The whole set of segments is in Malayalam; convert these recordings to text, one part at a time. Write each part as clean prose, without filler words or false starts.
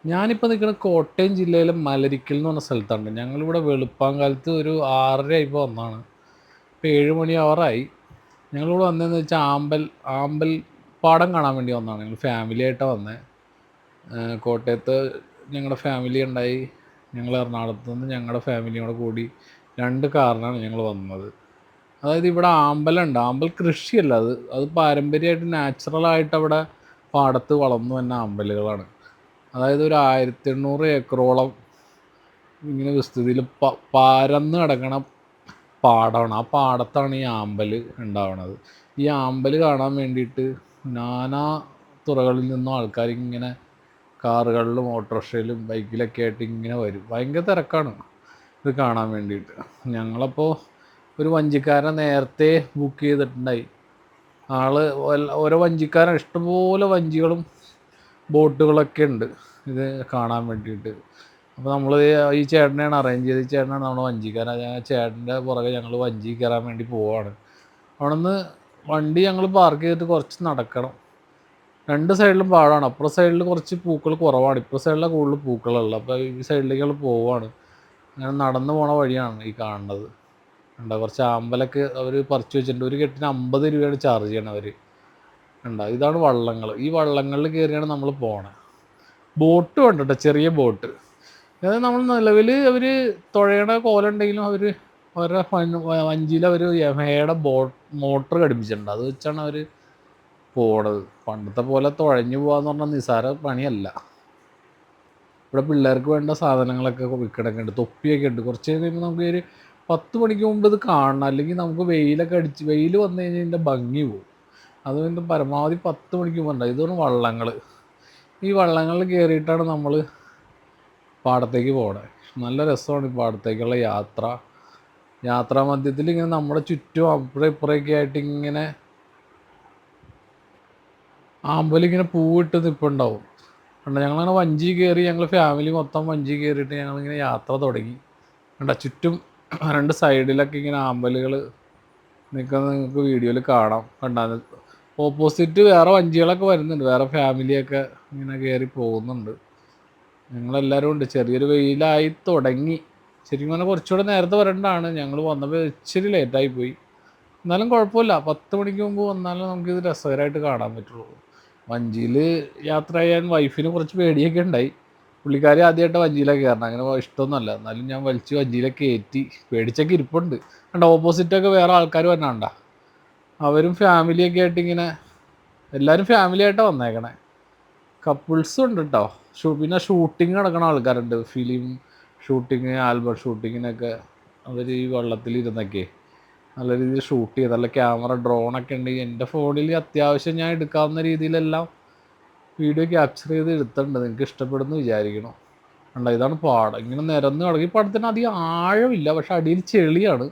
ഞാനിപ്പോൾ നിൽക്കുന്നത് കോട്ടയം ജില്ലയിലെ മലരിക്കൽ എന്ന് പറഞ്ഞ സ്ഥലത്താണ്. ഞങ്ങളിവിടെ വെളുപ്പാങ്കാലത്ത് ഒരു 6:30 ആയപ്പോൾ വന്നതാണ്. ഇപ്പോൾ 7 മണി ആവാറായി. ഞങ്ങളിവിടെ വന്നതെന്ന് വെച്ചാൽ ആമ്പൽ പാടം കാണാൻ വേണ്ടി വന്നതാണ്. ഞങ്ങൾ ഫാമിലി ആയിട്ടാണ് വന്നത്. കോട്ടയത്ത് ഞങ്ങളുടെ ഫാമിലി ഉണ്ടായി. ഞങ്ങൾ എറണാകുളത്ത് നിന്ന് ഞങ്ങളുടെ ഫാമിലിയോടെ കൂടി 2 കാറിനാണ് ഞങ്ങൾ വന്നത്. അതായത് ഇവിടെ ആമ്പലുണ്ട്. ആമ്പൽ കൃഷിയല്ല, അത് പാരമ്പര്യമായിട്ട് നാച്ചുറലായിട്ട് അവിടെ പാടത്ത് വളർന്നു വന്ന ആമ്പലുകളാണ്. അതായത് ഒരു 1800 ഏക്കറോളം ഇങ്ങനെ വിസ്തൃതിയിൽ പരന്ന് കിടക്കണ പാടമാണ്. ആ പാടത്താണ് ഈ ആമ്പൽ ഉണ്ടാവണത്. ഈ ആമ്പൽ കാണാൻ വേണ്ടിയിട്ട് നാനാ തുറകളിൽ നിന്നും ആൾക്കാർ ഇങ്ങനെ കാറുകളിലും ഓട്ടോറിക്ഷയിലും ബൈക്കിലൊക്കെ ആയിട്ട് ഇങ്ങനെ വരും. ഭയങ്കര തിരക്കാണ് ഇത് കാണാൻ വേണ്ടിയിട്ട്. ഞങ്ങളപ്പോൾ ഒരു വഞ്ചിക്കാരനെ നേരത്തെ ബുക്ക് ചെയ്തിട്ടുണ്ടായി. ഓരോ വഞ്ചിക്കാരൻ, ഇഷ്ടംപോലെ വഞ്ചികളും ബോട്ടുകളൊക്കെ ഉണ്ട് ഇത് കാണാൻ വേണ്ടിയിട്ട്. അപ്പോൾ നമ്മൾ ഈ ചേട്ടനെയാണ് അറേഞ്ച് ചെയ്ത്, ഈ ചേട്ടനാണ് നമ്മുടെ വഞ്ചിക്കാരൻ. ചേട്ടൻ്റെ പുറകെ ഞങ്ങൾ വഞ്ചി കയറാൻ വേണ്ടി പോവാണ്. അവിടെ നിന്ന് വണ്ടി ഞങ്ങൾ പാർക്ക് ചെയ്തിട്ട് കുറച്ച് നടക്കണം. 2 സൈഡിലും പാടാണ്. അപ്പുറ സൈഡിൽ കുറച്ച് പൂക്കൾ കുറവാണ്, ഇപ്പുറ സൈഡിലാണ് കൂടുതൽ പൂക്കളുള്ളത്. അപ്പോൾ ഈ സൈഡിലേക്ക് ഞങ്ങൾ പോവാണ്. അങ്ങനെ നടന്നു പോണ വഴിയാണ് ഈ കാണുന്നത്. കണ്ടോ, കുറച്ച് ആമ്പലൊക്കെ അവർ പറിച്ച് വെച്ചിട്ടുണ്ട്. ഒരു കെട്ടിന് 50 രൂപയാണ് ചാർജ് ചെയ്യണത് അവർ. കണ്ടോ, ഇതാണ് വള്ളങ്ങൾ. ഈ വള്ളങ്ങളിൽ കയറിയാണ് നമ്മൾ പോണത്. ബോട്ട് ഉണ്ട് കേട്ടോ, ചെറിയ ബോട്ട്. അതായത് നമ്മൾ നിലവിൽ അവർ തുഴയണ കോലുണ്ടെങ്കിലും അവരുടെ വഞ്ചിയിൽ അവർ യമഹയുടെ മോട്ടർ ഘടിപ്പിച്ചിട്ടുണ്ട്. അത് വെച്ചാണ് അവർ പോണത്. പണ്ടത്തെ പോലെ തുഴഞ്ഞു പോകാന്ന് പറഞ്ഞാൽ നിസ്സാര പണിയല്ല. ഇവിടെ പിള്ളേർക്ക് വേണ്ട സാധനങ്ങളൊക്കെ വിൽക്കണൊക്കെ ഉണ്ട്. തൊപ്പിയൊക്കെ ഉണ്ട്. കുറച്ച് കഴിയുമ്പോൾ നമുക്ക് ഒരു 10 മണിക്ക് മുമ്പ് ഇത് കാണണം, അല്ലെങ്കിൽ നമുക്ക് വെയിൽ വന്നു കഴിഞ്ഞാൽ ഇതിൻ്റെ ഭംഗി പോകും. അതുകൊണ്ട് പരമാവധി 10 മണിക്ക് മുമ്പ് ഉണ്ടാവും. ഇതാണ് വള്ളങ്ങൾ. ഈ വള്ളങ്ങളിൽ കയറിയിട്ടാണ് നമ്മൾ പാടത്തേക്ക് പോകണേ. നല്ല രസമാണ് ഈ പാടത്തേക്കുള്ള യാത്രാ മധ്യത്തിൽ ഇങ്ങനെ നമ്മുടെ ചുറ്റും അപ്പുറം ഇപ്പുറമൊക്കെ ആയിട്ട് ഇങ്ങനെ ആമ്പലിങ്ങനെ പൂവിട്ട് നിൽപ്പുണ്ടാവും. കണ്ടോ, ഞങ്ങളങ്ങനെ വഞ്ചി കയറി, ഞങ്ങൾ ഫാമിലി മൊത്തം വഞ്ചി കയറിയിട്ട് ഞങ്ങളിങ്ങനെ യാത്ര തുടങ്ങി. കണ്ടോ, ചുറ്റും 2 സൈഡിലൊക്കെ ഇങ്ങനെ ആമ്പലുകൾ നിൽക്കുന്നത് നിങ്ങൾക്ക് വീഡിയോയിൽ കാണാം. കണ്ടാ, ഓപ്പോസിറ്റ് വേറെ വഞ്ചികളൊക്കെ വരുന്നുണ്ട്, വേറെ ഫാമിലിയൊക്കെ ഇങ്ങനെ കയറി പോകുന്നുണ്ട്. ഞങ്ങളെല്ലാവരും ഉണ്ട്. ചെറിയൊരു വെയിലായി തുടങ്ങി. ശരിക്കും പറഞ്ഞാൽ കുറച്ചുകൂടെ നേരത്തെ വരേണ്ടതാണ്. ഞങ്ങൾ വന്നപ്പോൾ ഇച്ചിരി ലേറ്റായിപ്പോയി. എന്നാലും കുഴപ്പമില്ല, 10 മണിക്ക് മുമ്പ് വന്നാലും നമുക്കിത് രസകരമായിട്ട് കാണാൻ പറ്റുള്ളൂ. വഞ്ചിയിൽ യാത്ര ചെയ്യാൻ വൈഫിന് കുറച്ച് പേടിയൊക്കെ ഉണ്ടായി. പുള്ളിക്കാരി ആദ്യമായിട്ട് വഞ്ചിയിലൊക്കെ കയറണം, അങ്ങനെ ഇഷ്ടമൊന്നുമല്ല. എന്നാലും ഞാൻ വലിച്ച് വഞ്ചിയിലൊക്കെ കയറ്റി. പേടിച്ചൊക്കെ ഇരിപ്പുണ്ട്. കണ്ടോ, ഓപ്പോസിറ്റൊക്കെ വേറെ ആൾക്കാർ വന്നാണ്ട. അവരും ഫാമിലിയൊക്കെ ആയിട്ട് ഇങ്ങനെ, എല്ലാവരും ഫാമിലി ആയിട്ടാണ് വന്നേക്കണേ. കപ്പിൾസും ഉണ്ട് കേട്ടോ. പിന്നെ ഷൂട്ടിങ് നടക്കുന്ന ആൾക്കാരുണ്ട്. ഫിലിം ഷൂട്ടിങ്, ആൽബം ഷൂട്ടിങ്ങിനൊക്കെ അവർ ഈ വെള്ളത്തിലിരുന്നൊക്കെ നല്ല രീതിയിൽ ഷൂട്ട് ചെയ്ത്, നല്ല ക്യാമറ, ഡ്രോണൊക്കെ ഉണ്ടെങ്കിൽ എൻ്റെ ഫോണിൽ അത്യാവശ്യം ഞാൻ എടുക്കാവുന്ന രീതിയിലെല്ലാം വീഡിയോ ക്യാപ്ചർ ചെയ്ത് എടുത്തിട്ടുണ്ട്. നിങ്ങൾക്ക് ഇഷ്ടപ്പെടുന്നു വിചാരിക്കണം. കണ്ടോ, ഇതാണ് പാടം. ഇങ്ങനെ നിരന്ന് കിടക്കും. ഈ പാടത്തിന് അധികം ആഴമില്ല, പക്ഷെ അടിയിൽ ചെളിയാണ്,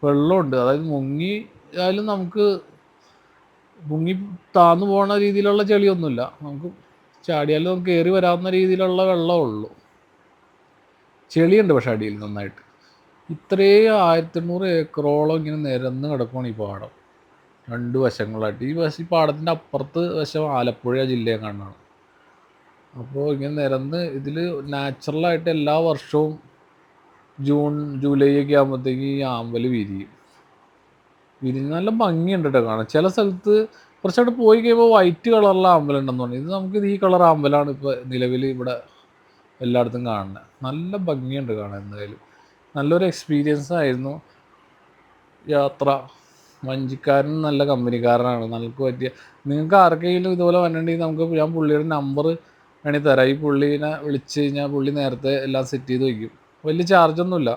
വെള്ളമുണ്ട്. അതായത് മുങ്ങിയാലും നമുക്ക് മുങ്ങി താന്നു പോകുന്ന രീതിയിലുള്ള ചെളിയൊന്നുമില്ല. നമുക്ക് ചാടിയാലും നമുക്ക് കയറി വരാവുന്ന രീതിയിലുള്ള വെള്ളമേ ഉള്ളൂ. ചെളിയുണ്ട് പക്ഷെ അടിയിൽ നന്നായിട്ട്. ഇത്രയും 1800 ഏക്കറോളം ഇങ്ങനെ നിരന്ന് കിടക്കുകയാണ് ഈ പാടം, 2 വശങ്ങളായിട്ട്. ഈ പാടത്തിൻ്റെ അപ്പുറത്ത് വശം ആലപ്പുഴ ജില്ലയെ കാണാണ്. അപ്പോൾ ഇങ്ങനെ നിരന്ന് ഇതിൽ നാച്ചുറലായിട്ട് എല്ലാ വർഷവും ജൂൺ ജൂലൈ ഒക്കെ ആകുമ്പോഴത്തേക്ക് ഈ ആമ്പൽ വിരിഞ്ഞ് നല്ല ഭംഗിയുണ്ട് കേട്ടോ കാണാൻ. ചില സ്ഥലത്ത് കുറച്ചവിടെ പോയി കഴിയുമ്പോൾ വൈറ്റ് കളറിലുള്ള ആമ്പലുണ്ടെന്ന് പറഞ്ഞു. നമുക്കിത് ഈ കളർ ആമ്പലാണ് ഇപ്പോൾ നിലവിൽ ഇവിടെ എല്ലായിടത്തും കാണുന്നത്. നല്ല ഭംഗിയുണ്ട് കാണാൻ. എന്തായാലും നല്ലൊരു എക്സ്പീരിയൻസ് ആയിരുന്നു യാത്ര. വഞ്ചിക്കാരൻ നല്ല കമ്പനിക്കാരനാണ്, നമുക്ക് പറ്റിയ. നിങ്ങൾക്ക് ആർക്കെങ്കിലും ഇതുപോലെ വന്നിട്ടുണ്ടെങ്കിൽ ഞാൻ പുള്ളിയുടെ നമ്പർ വേണമെങ്കിൽ തരാം. ഈ പുള്ളീനെ വിളിച്ച് കഴിഞ്ഞാൽ പുള്ളി നേരത്തെ എല്ലാം സെറ്റ് ചെയ്ത് വയ്ക്കും. വലിയ ചാർജൊന്നുമില്ല,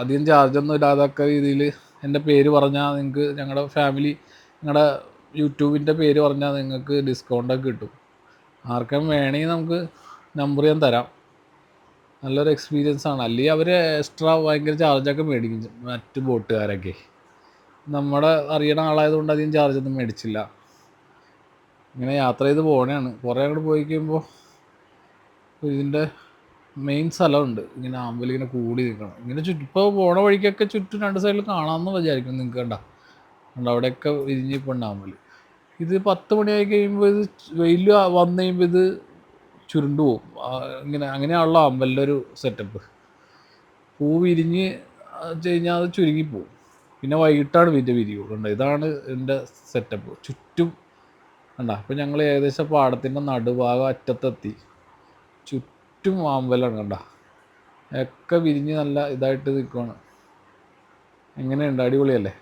അധികം ചാർജൊന്നും ഇല്ലാതൊക്കെ രീതിയിൽ എൻ്റെ പേര് പറഞ്ഞാൽ നിങ്ങൾക്ക്, ഞങ്ങളുടെ യൂട്യൂബിൻ്റെ പേര് പറഞ്ഞാൽ നിങ്ങൾക്ക് ഡിസ്കൗണ്ടൊക്കെ കിട്ടും. ആർക്കും വേണമെങ്കിൽ നമുക്ക് നമ്പർ ഞാൻ തരാം. നല്ലൊരു എക്സ്പീരിയൻസ് ആണ്. അല്ലെങ്കിൽ അവർ എക്സ്ട്രാ ഭയങ്കര ചാർജൊക്കെ മേടിക്കും മറ്റ് ബോട്ടുകാരൊക്കെ. നമ്മുടെ അറിയണ ആളായതുകൊണ്ട് അധികം ചാർജൊന്നും മേടിച്ചില്ല. ഇങ്ങനെ യാത്ര ചെയ്ത് പോകണതാണ്. കുറേ അങ്ങോട്ട് പോയി കഴിയുമ്പോൾ ഇതിൻ്റെ മെയിൻ സ്ഥലമുണ്ട്, ഇങ്ങനെ ആമ്പലിങ്ങനെ കൂടി നിൽക്കണം. ഇങ്ങനെ ഇപ്പോൾ പോണ വഴിക്കൊക്കെ ചുറ്റും 2 സൈഡിൽ കാണാമെന്ന് വിചാരിക്കും. നിങ്ങൾക്ക് കണ്ട അവിടെയൊക്കെ വിരിഞ്ഞിപ്പോൾ ഉണ്ട് ആമ്പൽ. ഇത് 10 മണിയായി കഴിയുമ്പോൾ ഇത് വെയിൽ വന്നു കഴിയുമ്പോൾ ഇത് ചുരുണ്ടു പോവും. ഇങ്ങനെ അങ്ങനെയാണല്ലോ അമ്പലിൻ്റെ ഒരു സെറ്റപ്പ്. പൂ വിരിഞ്ഞ് കഴിഞ്ഞാൽ അത് ചുരുങ്ങിപ്പോവും. പിന്നെ വൈകിട്ടാണ് വിരിയുള്ളൂ. കണ്ടോ, ഇതാണ് ഇതിൻ്റെ സെറ്റപ്പ്. ചുറ്റും കണ്ടോ. അപ്പം ഞങ്ങൾ ഏകദേശം പാടത്തിൻ്റെ നടുഭാഗം അറ്റത്തെത്തി. ചുറ്റും അമ്പലമാണ് കണ്ടോ. ഒക്കെ വിരിഞ്ഞ് നല്ല ഇതായിട്ട് നിൽക്കുകയാണ്. എങ്ങനെയുണ്ട്, അടിപൊളിയല്ലേ?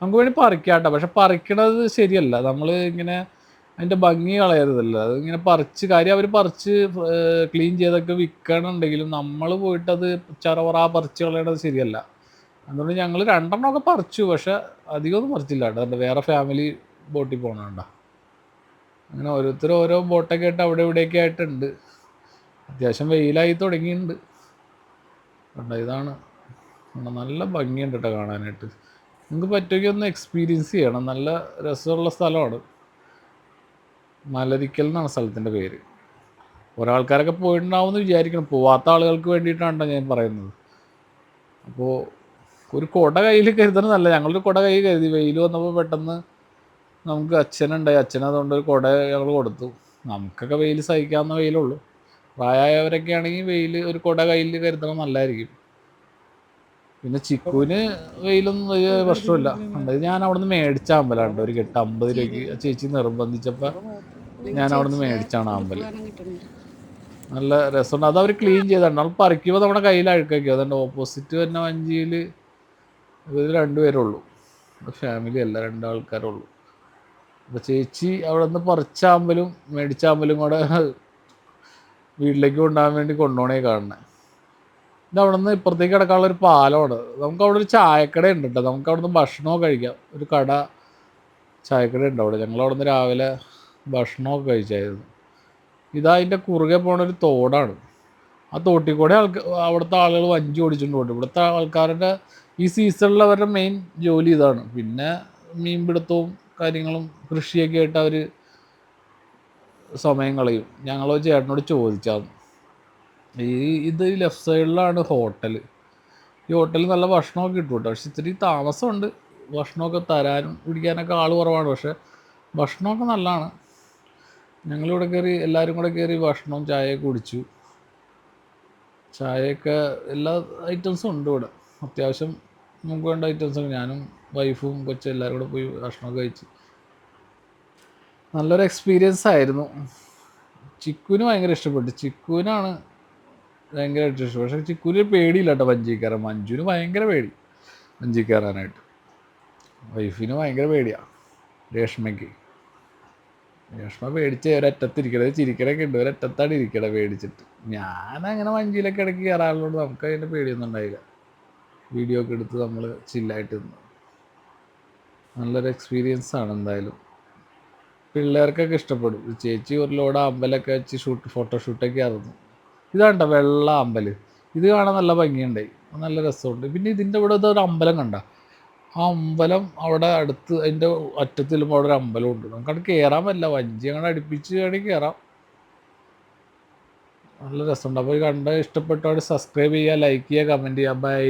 നമുക്ക് വേണ്ടി പറിക്കാം കേട്ടോ. പക്ഷെ പറിക്കണത് ശരിയല്ല. നമ്മൾ ഇങ്ങനെ അതിൻ്റെ ഭംഗി കളയരുതല്ലോ. അത് ഇങ്ങനെ പറിച്ച് കാര്യം അവർ പറിച്ച് ക്ലീൻ ചെയ്തൊക്കെ വിൽക്കണമെന്നുണ്ടെങ്കിലും നമ്മൾ പോയിട്ടത് ചറവറ പറിച്ച് കളയണത് ശരിയല്ല. അതുകൊണ്ട് ഞങ്ങൾ 2 എണ്ണമൊക്കെ പറിച്ചു. പക്ഷെ അധികമൊന്നും പറിച്ചില്ല കേട്ടോ. വേറെ ഫാമിലി ബോട്ടിൽ പോകണുണ്ടോ. അങ്ങനെ ഓരോരുത്തരും ഓരോ ബോട്ടൊക്കെ ആയിട്ട് അവിടെ ഇവിടെയൊക്കെ ആയിട്ടുണ്ട്. അത്യാവശ്യം വെയിലായി തുടങ്ങിയിട്ടുണ്ട് കണ്ടോ. ഇതാണ് നല്ല ഭംഗിയുണ്ട് കേട്ടോ കാണാനായിട്ട്. നിങ്ങൾക്ക് പറ്റുമെങ്കിൽ ഒന്ന് എക്സ്പീരിയൻസ് ചെയ്യണം. നല്ല രസമുള്ള സ്ഥലമാണ്. മലരിക്കൽ എന്നാണ് സ്ഥലത്തിൻ്റെ പേര്. ഒരാൾക്കാരൊക്കെ പോയിട്ടുണ്ടാവുമെന്ന് വിചാരിക്കണം. പോവാത്ത ആളുകൾക്ക് വേണ്ടിയിട്ടാണ് ഞാൻ പറയുന്നത്. അപ്പോൾ ഒരു കുട കയ്യിൽ കരുതണമെന്നല്ല. ഞങ്ങളൊരു കുട കയ്യിൽ കരുതി. വെയിൽ വന്നപ്പോൾ പെട്ടെന്ന് നമുക്ക് അച്ഛനുണ്ടായി. അച്ഛനതുകൊണ്ട് ഒരു കുട ഞങ്ങൾ കൊടുത്തു. നമുക്കൊക്കെ വെയിൽ സഹിക്കാവുന്ന വെയിലുള്ളൂ. പ്രായമായവരൊക്കെ ആണെങ്കിൽ വെയിൽ ഒരു കുട കയ്യിൽ കരുതണം, നല്ലതായിരിക്കും. പിന്നെ ചിക്കുവിന് വെയിലൊന്നും വലിയ പ്രശ്നമില്ല. ഞാൻ അവിടെ നിന്ന് മേടിച്ച അമ്പലമുണ്ട്. ഒരു കെട്ട് 50 രൂപയ്ക്ക് ചേച്ചി നിർബന്ധിച്ചപ്പോൾ ഞാൻ അവിടെ നിന്ന് മേടിച്ചാണ് അമ്പലം. നല്ല രസമുണ്ട്. അത് അവർ ക്ലീൻ ചെയ്തിട്ടുണ്ട്. നമ്മൾ പറിക്കുമ്പോൾ നമ്മുടെ കയ്യിൽ അഴുക്കാക്കി. അതുകൊണ്ട് ഓപ്പോസിറ്റ് തന്നെ വഞ്ചിയിൽ ഇവർ 2 പേരുള്ളൂ. ഫാമിലി അല്ല, 2 ആൾക്കാരുള്ളൂ. അപ്പോൾ ചേച്ചി അവിടെ നിന്ന് പറിച്ച അമ്പലും മേടിച്ച അമ്പലും കൂടെ വീട്ടിലേക്ക് കൊണ്ടുപോകാൻ വേണ്ടി കൊണ്ടുപോകണേ കാണുന്നത്. ഇത് അവിടെ നിന്ന് ഇപ്പുറത്തേക്ക് കിടക്കാനുള്ളൊരു പാലമാണ്. നമുക്ക് അവിടെ ഒരു ചായക്കട ഉണ്ട് കേട്ടോ. നമുക്ക് അവിടെ നിന്ന് ഭക്ഷണമൊക്കെ കഴിക്കാം. ഒരു കട ചായക്കട ഉണ്ട് അവിടെ. ഞങ്ങൾ അവിടെ നിന്ന് രാവിലെ ഭക്ഷണമൊക്കെ കഴിച്ചായിരുന്നു. ഇതതിൻ്റെ കുറുകെ പോണൊരു തോടാണ്. ആ തോട്ടിൽ കൂടെ അവിടുത്തെ ആളുകൾ വഞ്ചി ഓടിച്ചുകൊണ്ട് പോകും. ഇവിടുത്തെ ആൾക്കാരുടെ ഈ സീസണിൽ അവരുടെ മെയിൻ ജോലി ഇതാണ്. പിന്നെ മീൻപിടുത്തവും കാര്യങ്ങളും കൃഷിയൊക്കെ ആയിട്ട് അവർ സമയം കളയും. ഞങ്ങൾ ചേട്ടനോട് ചോദിച്ചാൽ ഇത് ലെഫ്റ്റ് സൈഡിലാണ് ഹോട്ടൽ. ഈ ഹോട്ടലിൽ നല്ല ഭക്ഷണമൊക്കെ കിട്ടും കേട്ടോ. പക്ഷെ ഇത്തിരി താമസമുണ്ട്. ഭക്ഷണമൊക്കെ തരാനും പിടിക്കാനൊക്കെ ആൾ കുറവാണ്. പക്ഷെ ഭക്ഷണമൊക്കെ നല്ലതാണ്. ഞങ്ങളിവിടെ കയറി എല്ലാവരും കൂടെ കയറി ഭക്ഷണവും ചായയൊക്കെ കുടിച്ചു. ചായയൊക്കെ എല്ലാ ഐറ്റംസും ഉണ്ട് ഇവിടെ. അത്യാവശ്യം നമുക്ക് വേണ്ട ഐറ്റംസൊക്കെ. ഞാനും വൈഫും കൊച്ചും എല്ലാവരും കൂടെ പോയി ഭക്ഷണമൊക്കെ കഴിച്ച് നല്ലൊരു എക്സ്പീരിയൻസ് ആയിരുന്നു. ചിക്കുവിന് ഭയങ്കര ഇഷ്ടപ്പെട്ടു. ചിക്കുവിനാണ് ഭയങ്കരമായിട്ട് ഇഷ്ടം. പക്ഷേ ചിക്കുവിന് പേടിയില്ല കേട്ടോ വഞ്ചി കയറാൻ. മഞ്ജുവിന് ഭയങ്കര പേടി വഞ്ചി കയറാനായിട്ട്. വൈഫിന് ഭയങ്കര പേടിയാണ്. രേഷ്മയ്ക്ക് പേടിച്ച് ഒരറ്റത്തിരിക്കണത് ചിരിക്കണൊക്കെ ഉണ്ട്. ഒരറ്റത്താണ് ഇരിക്കണത് പേടിച്ചിട്ട്. ഞാനങ്ങനെ വഞ്ചിയിലൊക്കെ ഇടയ്ക്ക് കയറാറുള്ളൂ. നമുക്ക് അതിൻ്റെ പേടിയൊന്നും ഉണ്ടായില്ല. വീഡിയോ ഒക്കെ എടുത്ത് നമ്മൾ ചില്ലായിട്ട് നിന്ന് നല്ലൊരു എക്സ്പീരിയൻസ് ആണ് എന്തായാലും. പിള്ളേർക്കൊക്കെ ഇഷ്ടപ്പെടും. ചേച്ചി ഒരു ലോഡ് അമ്പലമൊക്കെ വെച്ച് ഫോട്ടോഷൂട്ടൊക്കെ ആയിരുന്നു. ഇതാണ്ട വെള്ള അമ്പൽ. ഇത് കാണാൻ നല്ല ഭംഗിയുണ്ടായി, നല്ല രസമുണ്ട്. പിന്നെ ഇതിൻ്റെ ഇവിടെ ഒരു അമ്പലം കണ്ട. ആ അമ്പലം അവിടെ അടുത്ത് അതിൻ്റെ അറ്റത്ത് ചെല്ലുമ്പോൾ അവിടെ ഒരു അമ്പലമുണ്ട്. നമുക്കവിടെ കയറാൻ പറ്റില്ല. വഞ്ചി അങ്ങനെ അടുപ്പിച്ച് വേണമെങ്കിൽ കയറാം. നല്ല രസമുണ്ട്. അപ്പോൾ കണ്ട ഇഷ്ടപ്പെട്ടവർ സബ്സ്ക്രൈബ് ചെയ്യുക, ലൈക്ക് ചെയ്യുക, കമൻറ്റ് ചെയ്യുക. ബൈ.